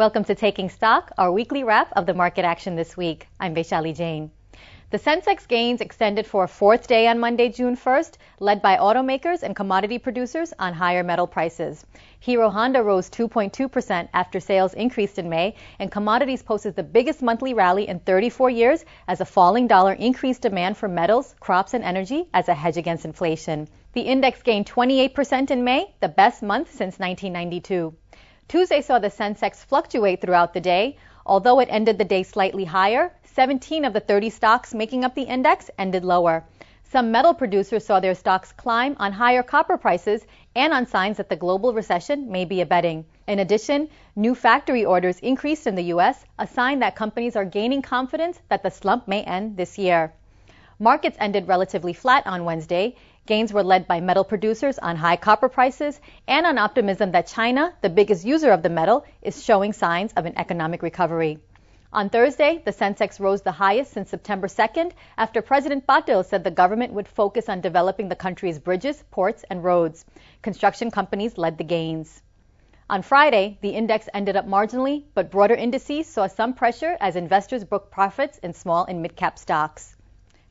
Welcome to Taking Stock, our weekly wrap of the market action this week. I'm Vaishali Jain. The Sensex gains extended for a fourth day on Monday, June 1st, led by automakers and commodity producers on higher metal prices. Hero Honda rose 2.2% after sales increased in May, and commodities posted the biggest monthly rally in 34 years as a falling dollar increased demand for metals, crops, and energy as a hedge against inflation. The index gained 28% in May, the best month since 1992. Tuesday saw the Sensex fluctuate throughout the day. Although it ended the day slightly higher, 17 of the 30 stocks making up the index ended lower. Some metal producers saw their stocks climb on higher copper prices and on signs that the global recession may be abating. In addition, new factory orders increased in the U.S., a sign that companies are gaining confidence that the slump may end this year. Markets ended relatively flat on Wednesday. Gains were led by metal producers on high copper prices and on optimism that China, the biggest user of the metal, is showing signs of an economic recovery. On Thursday, the Sensex rose the highest since September 2nd after President Patil said the government would focus on developing the country's bridges, ports, and roads. Construction companies led the gains. On Friday, the index ended up marginally, but broader indices saw some pressure as investors booked profits in small and mid-cap stocks.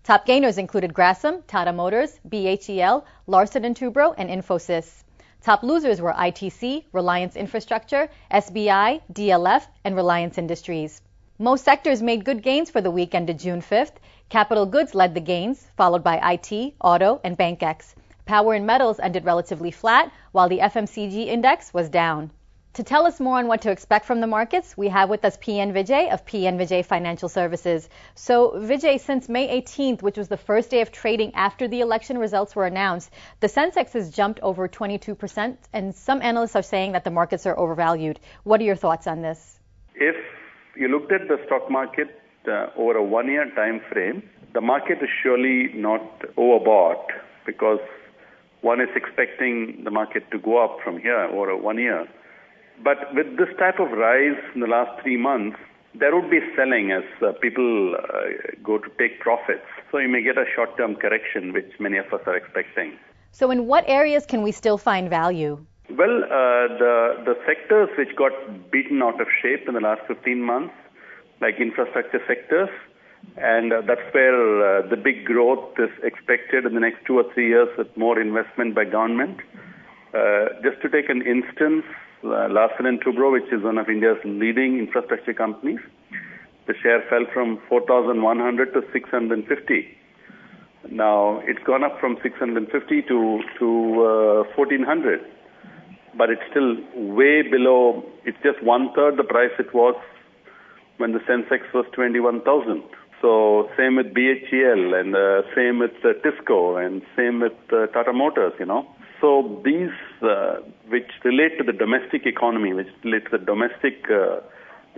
Top gainers included Grasim, Tata Motors, BHEL, Larsen & Toubro, and Infosys. Top losers were ITC, Reliance Infrastructure, SBI, DLF, and Reliance Industries. Most sectors made good gains for the week ended June 5th. Capital goods led the gains, followed by IT, auto, and BankX. Power and metals ended relatively flat, while the FMCG index was down. To tell us more on what to expect from the markets, we have with us PN Vijay of PN Vijay Financial Services. So, Vijay, since May 18th, which was the first day of trading after the election results were announced, the Sensex has jumped over 22%, and some analysts are saying that the markets are overvalued. What are your thoughts on this? If you looked at the stock market over a one-year time frame, the market is surely not overbought because one is expecting the market to go up from here over 1 year. But with this type of rise in the last 3 months, there would be selling as people go to take profits. So you may get a short-term correction, which many of us are expecting. So in what areas can we still find value? Well, the sectors which got beaten out of shape in the last 15 months, like infrastructure sectors, and that's where the big growth is expected in the next 2 or 3 years with more investment by government. Just to take an instance, Larsen & Toubro, which is one of India's leading infrastructure companies, the share fell from 4,100 to 650. Now, it's gone up from 650 to 1,400. But it's still way below, it's just 1/3 the price it was when the Sensex was 21,000. So same with BHEL and same with Tisco and same with Tata Motors, So these which relate to the domestic economy, which relate to the domestic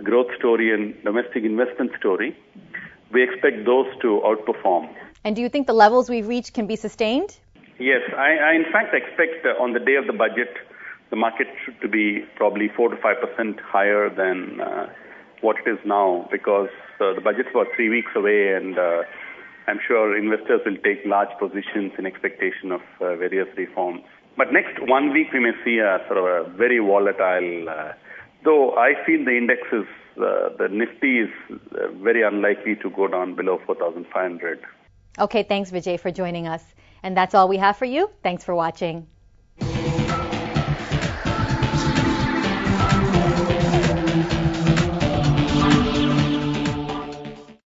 growth story and domestic investment story, we expect those to outperform. And do you think the levels we've reached can be sustained? Yes, I in fact expect on the day of the budget, the market should to be probably 4 to 5% higher than what it is now because the budget's about 3 weeks away and I'm sure investors will take large positions in expectation of various reforms. But next 1 week we may see a sort of a very volatile, though I feel the index is, the Nifty is very unlikely to go down below 4,500. Okay, thanks Vijay for joining us. And that's all we have for you. Thanks for watching.